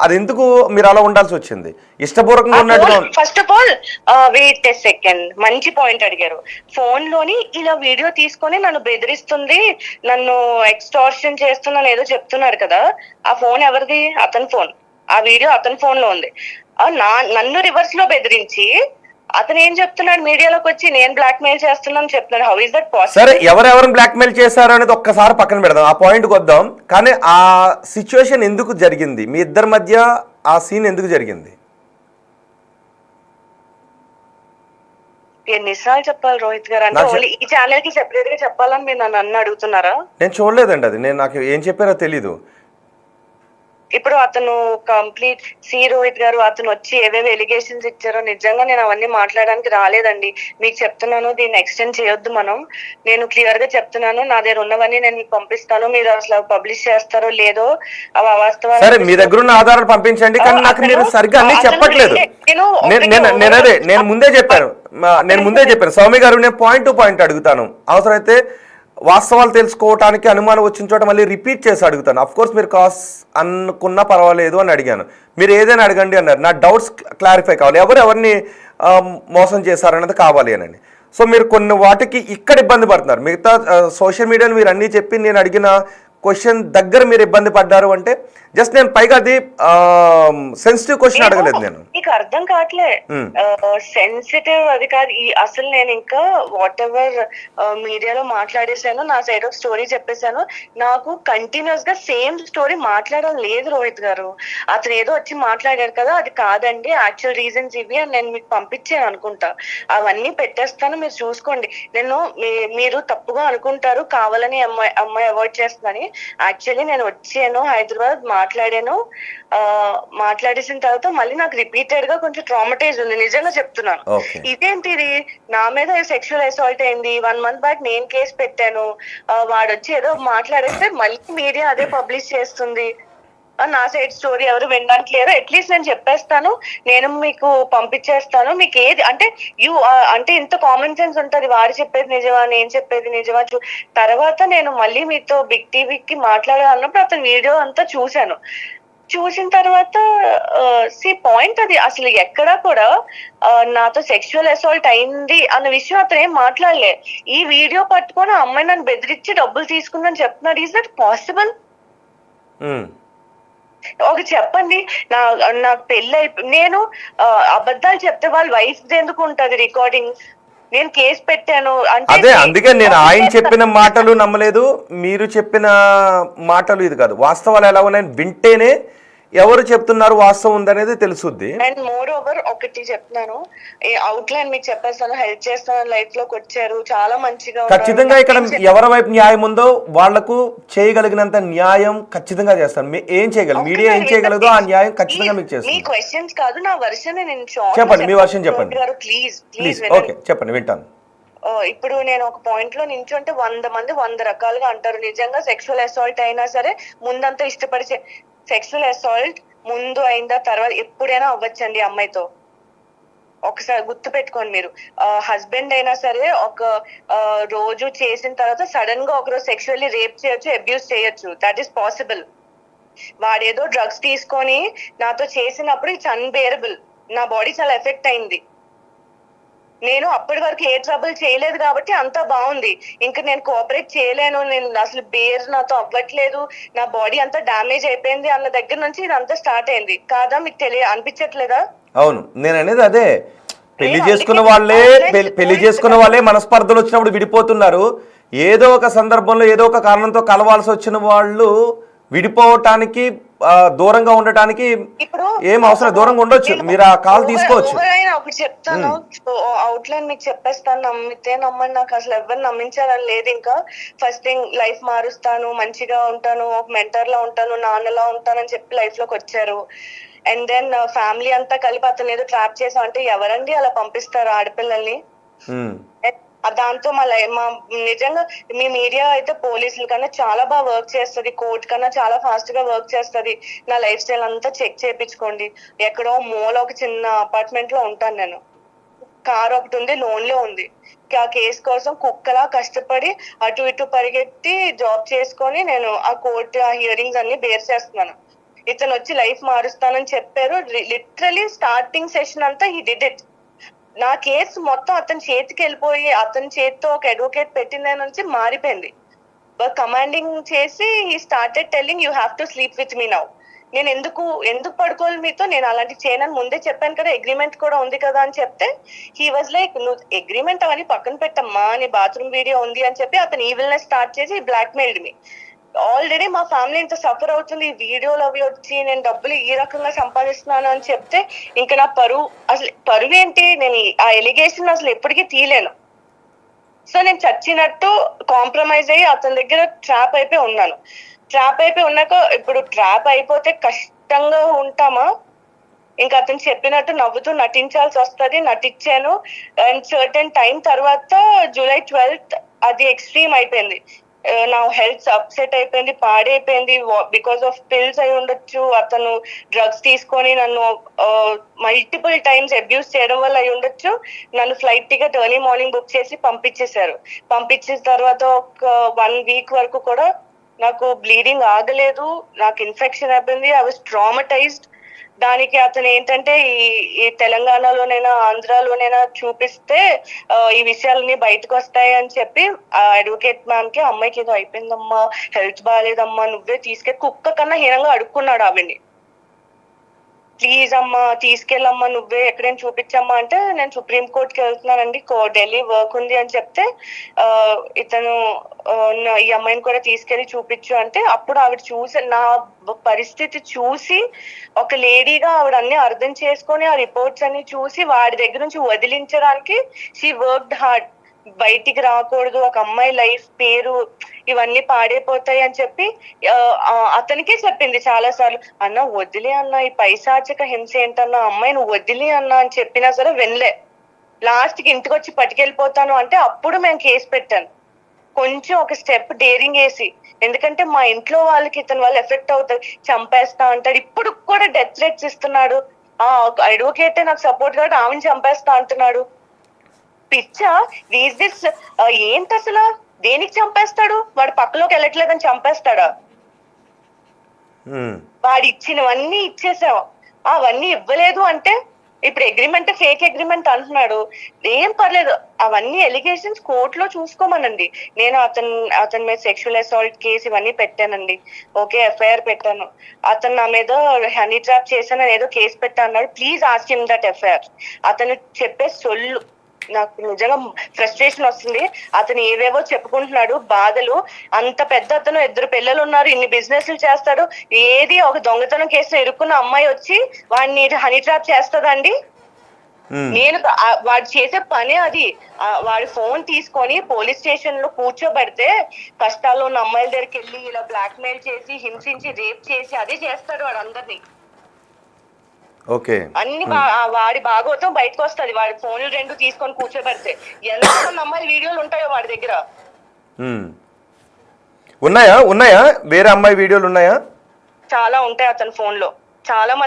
అది ఎందుకు మీరు అలా ఉండాల్సి వచ్చింది? ఇష్టపూర్వకంగా ఉన్నట్టుగా first of all wait a second, మంచి పాయింట్ అడిగారు. ఫోన్ లోని ఇలా వీడియో తీసుకొని నన్ను బెదిరిస్తుంది, నన్ను ఎక్స్టార్షన్ చేస్తున్నాను ఏదో చెప్తున్నారు కదా, ఆ ఫోన్ ఎవరిది? అతని ఫోన్. ఆ వీడియో అతని ఫోన్ లో ఉంది. నన్ను రివర్స్ లో బెదిరించి అతను ఏం చెప్తున్నాడు, మీడియాలోకి వచ్చి నేను బ్లాక్ మెయిల్ చేస్తున్నాను చెప్తున్నాడు. How is that possible? సరే, ఎవరెవరిని బ్లాక్మెయిల్ చేశారు అనేది ఒక్కసారి పక్కన పెడదాం, ఆ పాయింట్కి వద్దాం. కానీ ఆ సిచ్యువేషన్ ఎందుకు జరిగింది, మీ ఇద్దరి మధ్య ఆ సీన్ ఎందుకు జరిగింది? ఎన్నిసార్లు చెప్పాలి రోహిత్ గారు? అంటే ఓన్లీ ఈ ఛానల్ కి సెపరేట్ గా చెప్పాలని మీరు నన్ను అడుగుతున్నారా? నేను చూడలేదండి అది, నాకు ఏం చెప్పారో తెలీదు. ఇప్పుడు అతను కంప్లీట్ రోహిత్ గారు అతను వచ్చి ఏవేవి ఎలిగేషన్స్ ఇచ్చారో నిజంగా నేను అవన్నీ మాట్లాడడానికి రాలేదండి. మీకు చెప్తున్నాను, దీన్ని ఎక్స్టెండ్ చేయొద్దు మనం. నేను క్లియర్ గా చెప్తున్నాను, నా దగ్గర ఉన్నవన్నీ నేను మీకు పంపిస్తాను. మీరు అసలు పబ్లిష్ చేస్తారో లేదో అవి అవాస్తవాలు. సరే, మీ దగ్గర ఉన్న ఆధారాలు పంపించండి, కానీ నాకు మీరు సరిగ్గా అన్ని చెప్పట్లేదు. నేను ముందే చెప్పాను స్వామి గారు, నేను పాయింట్ టు పాయింట్ అడుగుతాను. అవసరమైతే వాస్తవాలు తెలుసుకోవటానికి అనుమానం వచ్చిన చోట మళ్ళీ రిపీట్ చేసి అడుగుతాను. అఫ్ కోర్స్ మీరు కాస్ అనుకున్నా పర్వాలేదు అని అడిగాను, మీరు ఏదైనా అడగండి అన్నారు. నా డౌట్స్ క్లారిఫై కావాలి, ఎవరిని మోసం చేశారన్నది కావాలి అని. సో మీరు కొన్ని వాటికి ఇక్కడ ఇబ్బంది పడుతున్నారు, మిగతా సోషల్ మీడియాలో మీరు అన్నీ చెప్పి నేను అడిగిన క్వశ్చన్ దగ్గర మీరు ఇబ్బంది పడ్డారు అంటే జస్ట్ నేను పైగా అది సెన్సిటివ్ క్వశ్చన్ అడగలేదు. నేను మీకు అర్థం కావట్లే, సెన్సిటివ్ అది కాదు. అసలు నేను ఇంకా వాట్ ఎవర్ మీడియాలో మాట్లాడేశాను, నా సైడ్ ఆఫ్ స్టోరీ చెప్పేశాను. నాకు కంటిన్యూస్ గా సేమ్ స్టోరీ మాట్లాడడం లేదు రోహిత్ గారు. అతను ఏదో వచ్చి మాట్లాడారు కదా, అది కాదండి, యాక్చువల్ రీజన్స్ ఇవి అని నేను మీకు పంపించాను అనుకుంటా. అవన్నీ పెట్టేస్తాను, మీరు చూసుకోండి. మీరు తప్పుగా అనుకుంటారు, కావాలని అమ్మాయి అవాయిడ్ చేస్తుందని. యాక్చువల్లీ నేను వచ్చాను హైదరాబాద్, మాట్లాడేసిన తర్వాత మళ్ళీ నాకు రిపీటెడ్ గా కొంచెం ట్రామటైజ్ ఉంది, నిజంగా చెప్తున్నాను. ఇదేంటిది, నా మీద సెక్షువల్ అసాల్ట్ అయింది, 1 month బ్యాక్ నేను కేసు పెట్టాను, వాడు వచ్చి ఏదో మాట్లాడేస్తే మళ్ళీ మీడియా అదే పబ్లిష్ చేస్తుంది. నా సైడ్ స్టోరీ ఎవరు వినడానికి లేరు. అట్లీస్ట్ నేను చెప్పేస్తాను, నేను మీకు పంపించేస్తాను. మీకు ఏది అంటే అంటే ఇంత కామన్ సెన్స్ ఉంటది, వాడు చెప్పేది నిజమా నేను చెప్పేది నిజమా. తర్వాత నేను మళ్ళీ మీతో బిగ్ టీవీకి మాట్లాడాలన్నప్పుడు అతను వీడియో అంతా చూసిన తర్వాత పాయింట్ అది అసలు ఎక్కడా కూడా నాతో సెక్షువల్ అసాల్ట్ అయింది అన్న విషయం అతను ఏం మాట్లాడలే. ఈ వీడియో పట్టుకొని ఆ అమ్మాయి నన్ను బెదిరించి డబ్బులు తీసుకుందని చెప్తున్నాడు. Is that possible? చెప్పండి, నాకు పెళ్ళి నేను అబద్ధాలు చెప్తే వాళ్ళ వైఫ్ ఎందుకు ఉంటది రికార్డింగ్? నేను కేసు పెట్టాను అంటే అదే, అందుకే నేను ఆయన చెప్పిన మాటలు నమ్మలేదు, మీరు చెప్పిన మాటలు ఇది కాదు. వాస్తవాలు ఎలా ఉన్నాయని వింటేనే ఎవరు చెప్తున్నారు వాస్తవం ఉందనేది తెలుసుద్ది. అండ్ మోర్ ఓవర్ ఒకటి చెప్తున్నాను, అవుట్ లైన్ మీకు చెప్పేస్తాను, హెల్ప్ చేస్తాను, లైఫ్ లోకి వచ్చారు, చాలా మంచిగా. ఖచ్చితంగా ఇక్కడ ఎవరి వైపు న్యాయం ఉందో వాళ్లకు చేయగలిగినంత న్యాయం ఖచ్చితంగా చేస్తాను. ఏం చేయగలరు, మీడియా ఏం చేయగలదో ఆ న్యాయం ఖచ్చితంగా మీకు చేస్తాను. మీ క్వశ్చన్స్ కాదు, నా వర్షన్ నేను చెప్పండి, మీ వర్షన్ చెప్పండి ప్లీజ్. ఓకే, చెప్పండి, వింటాను. ఇప్పుడు నేను ఒక పాయింట్ లో నించుంటే 100 మంది 100 రకాలుగా అంటారు. నిజంగా సెక్షువల్ అసాల్ట్ అయినా సరే ముందంతా ఇష్టపడి సెక్షువల్ అసాల్ట్ ముందు అయిందా తర్వాత ఎప్పుడైనా అవ్వచ్చండి అమ్మాయితో. ఒకసారి గుర్తు పెట్టుకోండి మీరు. హస్బెండ్ అయినా సరే ఒక రోజు చేసిన తర్వాత సడన్ గా ఒకరోజు సెక్షువల్లీ రేప్ చేయొచ్చు, అబ్యూస్ చేయొచ్చు. That is possible. వాడేదో డ్రగ్స్ తీసుకొని నాతో చేసినప్పుడు ఇట్స్ అన్బేరబుల్. నా బాడీ చాలా ఎఫెక్ట్ అయింది. నేను అప్పటి వరకు ఏ ట్రబుల్ చేయలేదు కాబట్టి అంతా బాగుంది. ఇంకా నేను కోఆపరేట్ చేయలేను, నేను అసలు నాతో అవ్వట్లేదు, నా బాడీ అంతా డ్యామేజ్ అయిపోయింది అన్న దగ్గర నుంచి ఇదంతా స్టార్ట్ అయింది కాదా? మీకు అనిపించట్లేదా? అవును, నేను అనేది అదే. పెళ్లి చేసుకున్న వాళ్ళే మనస్పర్ధలు వచ్చినప్పుడు విడిపోతున్నారు. ఏదో ఒక సందర్భంలో ఏదో ఒక కారణంతో కలవాల్సి వచ్చిన వాళ్ళు విడిపోవటానికి, దూరంగా ఉండటానికి ఏం అవసరం, దూరంగా ఉండొచ్చు, మీరు ఆ కాల్ తీసుకోవచ్చు. ఒకటి చెప్తాను, అవుట్ లైన్ మీకు చెప్పేస్తాను, నమ్మితే నమ్మండి. నాకు అసలు ఎవరు నమ్మించాలని లేదు. ఇంకా ఫస్ట్ థింగ్, లైఫ్ మారుస్తాను, మంచిగా ఉంటాను, ఒక మెంటర్ లా ఉంటాను, నాన్నలా ఉంటానని చెప్పి లైఫ్ లోకి వచ్చారు. అండ్ దెన్ ఫ్యామిలీ అంతా కలిపి అతను ఏదో ట్రాప్ చేసాం అంటే ఎవరండి అలా పంపిస్తారు ఆడపిల్లల్ని? దాంతో మా నిజంగా మీ మీడియా అయితే పోలీసుల కన్నా చాలా బాగా వర్క్ చేస్తుంది, కోర్ట్ కన్నా చాలా ఫాస్ట్ గా వర్క్ చేస్తుంది. నా లైఫ్ స్టైల్ అంతా చెక్ చేయించుకోండి. ఎక్కడో మూల ఒక చిన్న అపార్ట్మెంట్ లో ఉంటాను నేను. కార్ ఒకటి ఉంది, లోన్ లో ఉంది. ఆ కేసు కోసం కుక్కలా కష్టపడి అటు ఇటు పరిగెత్తి జాబ్ చేసుకొని నేను ఆ కోర్టు ఆ హియరింగ్స్ అన్ని బేర్ చేస్తున్నాను. ఇతను వచ్చి లైఫ్ మారుస్తానని చెప్పారు. లిటరలీ స్టార్టింగ్ సెషన్ అంతా హీ డిడ్ ఇట్. నా కేసు మొత్తం అతని చేతికి వెళ్ళిపోయి అతని చేతితో ఒక అడ్వకేట్ పెట్టిన దాని నుంచి మారిపోయింది. కమాండింగ్ చేసి he started telling you have to sleep with me now. నేను ఎందుకు పడుకోవాలి మీతో, నేను అలాంటి చేయనని ముందే చెప్పాను కదా, అగ్రిమెంట్ కూడా ఉంది కదా అని చెప్తే హీ వాజ్ లైక్ నువ్వు అగ్రిమెంట్ అవన్నీ పక్కన పెట్టమ్మా, నీ బాత్రూమ్ వీడియో ఉంది అని చెప్పి అతను ఈవిల్నెస్ స్టార్ట్ చేసి బ్లాక్ మెయిల్డ్ మీ. ఆల్రెడీ మా ఫ్యామిలీ ఇంత సఫర్ అవుతుంది, ఈ వీడియోలు అవి వచ్చి నేను డబ్బులు ఈ రకంగా సంపాదిస్తున్నాను అని చెప్తే ఇంకా నా పరువు ఏంటి, నేను ఆ ఎలిగేషన్ అసలు ఎప్పటికీ తీయలేను. సో నేను చచ్చినట్టు కాంప్రమైజ్ అయ్యి అతని దగ్గర ట్రాప్ అయిపోయి ఉన్నాను. ట్రాప్ అయిపోయి ఉన్నాక ఇప్పుడు ట్రాప్ అయిపోతే కష్టంగా ఉంటామా, ఇంకా అతను చెప్పినట్టు నవ్వుతూ నటించాల్సి వస్తుంది. నటించాను. అండ్ సర్టెన్ టైం తర్వాత July 12th అది ఎక్స్ట్రీమ్ అయిపోయింది. నా హెల్త్ అప్సెట్ అయిపోయింది, పాడైపోయింది. బికాస్ ఆఫ్ పిల్స్ అయి ఉండొచ్చు, అతను డ్రగ్స్ తీసుకొని నన్ను మల్టిపుల్ టైమ్స్ అబ్యూస్ చేయడం వల్ల అయి ఉండొచ్చు. నన్ను flight ticket early morning book చేసి పంపించేశారు. పంపించిన తర్వాత ఒక 1 week వరకు కూడా నాకు బ్లీడింగ్ ఆగలేదు, నాకు ఇన్ఫెక్షన్ అయిపోయింది. I was traumatised. దానికి అతను ఏంటంటే ఈ తెలంగాణలోనైనా ఆంధ్రాలోనైనా చూపిస్తే ఈ విషయాలన్నీ బయటకు వస్తాయి అని చెప్పి ఆ అడ్వకేట్ మ్యామ్ కి అమ్మాయికి ఏదో అయిపోయిందమ్మా, హెల్త్ బాగాలేదమ్మా, నువ్వే తీసుకెళ్ళి కుక్క కన్నా హీనంగా అడుక్కున్నాడు ఆవిడ్ని. ప్లీజ్ అమ్మా తీసుకెళ్ళమ్మా, నువ్వే ఎక్కడైనా చూపించమ్మా అంటే నేను సుప్రీం కోర్టుకి వెళ్తున్నానండి, ఢిల్లీ వర్క్ ఉంది అని చెప్తే ఇతను ఈ అమ్మాయిని కూడా తీసుకెళ్లి చూపించు అంటే అప్పుడు ఆవిడ చూసి నా పరిస్థితి చూసి ఒక లేడీగా ఆవిడ అన్ని అర్థం చేసుకొని ఆ రిపోర్ట్స్ అన్ని చూసి వాడి దగ్గర నుంచి వదిలించడానికి షీ వర్క్డ్ హార్డ్. బయటికి రాకూడదు, ఒక అమ్మాయి లైఫ్ పేరు ఇవన్నీ పాడైపోతాయి అని చెప్పి అతనికే చెప్పింది చాలా సార్లు, అన్న వదిలే అన్న, ఈ పైశాచిక హింస ఏంటన్నా, అమ్మాయి నువ్వు వదిలే అన్న అని చెప్పినా సరే వినలే. లాస్ట్ కి ఇంటికి వచ్చి పట్టుకెళ్ళిపోతాను అంటే అప్పుడు మేము కేసు పెట్టాను. కొంచెం ఒక స్టెప్ డేరింగ్ వేసి, ఎందుకంటే మా ఇంట్లో వాళ్ళకి ఇతని వల్ల ఎఫెక్ట్ అవుతుంది, చంపేస్తా అంటాడు. ఇప్పుడు కూడా డెత్ థ్రెట్స్ ఇస్తున్నాడు. ఆ అడ్వకేటే నాకు సపోర్ట్ కాబట్టి ఆమెను చంపేస్తా అంటున్నాడు. పిచ్చా దిస్ ఏంటి అసలు, దేనికి చంపేస్తాడు? వాడు పక్కలోకి వెళ్ళట్లేదని చంపేస్తాడా? వాడు ఇచ్చినవన్నీ ఇచ్చేసావు, అవన్నీ ఇవ్వలేదు అంటే ఇప్పుడు అగ్రిమెంట్ ఫేక్ అగ్రిమెంట్ అంటున్నాడు. ఏం పర్లేదు, అవన్నీ ఎలిగేషన్స్ కోర్టులో చూసుకోమనండి. నేను అతని మీద సెక్షువల్ అసాల్ట్ కేసు ఇవన్నీ పెట్టానండి, ఓకే ఎఫ్ఐఆర్ పెట్టాను. అతను నా మీద హనీ ట్రాప్ చేశానని ఏదో కేసు పెట్టా అన్నాడు. Please ask him that FIR. అతను చెప్పే సొల్లు నాకు నిజంగా ఫ్రస్ట్రేషన్ వస్తుంది. అతను ఏవేవో చెప్పుకుంటున్నాడు బాధలు. అంత పెద్ద అతను 2 పిల్లలు ఉన్నారు, ఇన్ని బిజినెస్లు చేస్తాడు. ఏది ఒక దొంగతనం కేసులో ఇరుక్కున్న అమ్మాయి వచ్చి వాడిని హనీ ట్రాప్ చేస్తుందండి? నేను వాడు చేసే పనే అది. వాడి ఫోన్ తీసుకొని పోలీస్ స్టేషన్ లో కూర్చోబెడితే కష్టాల్లో ఉన్న అమ్మాయిల దగ్గరికి వెళ్ళి ఇలా బ్లాక్ మెయిల్ చేసి హింసించి రేప్ చేసి అదే చేస్తాడు వాడు అందరినీ. ఓకే, అన్ని వాడి భాగవతం బయటకు వస్తుంది. వాడి ఫోన్లు 2 తీసుకొని కూర్చోబెడితే ఎంతమంది అమ్మాయి వీడియోలు ఉంటాయో వాడి దగ్గర. ఉన్నాయా వేరే అమ్మాయి వీడియోలు ఉన్నాయా? చాలా ఉంటాయి అతని ఫోన్ లో, చాలా మంది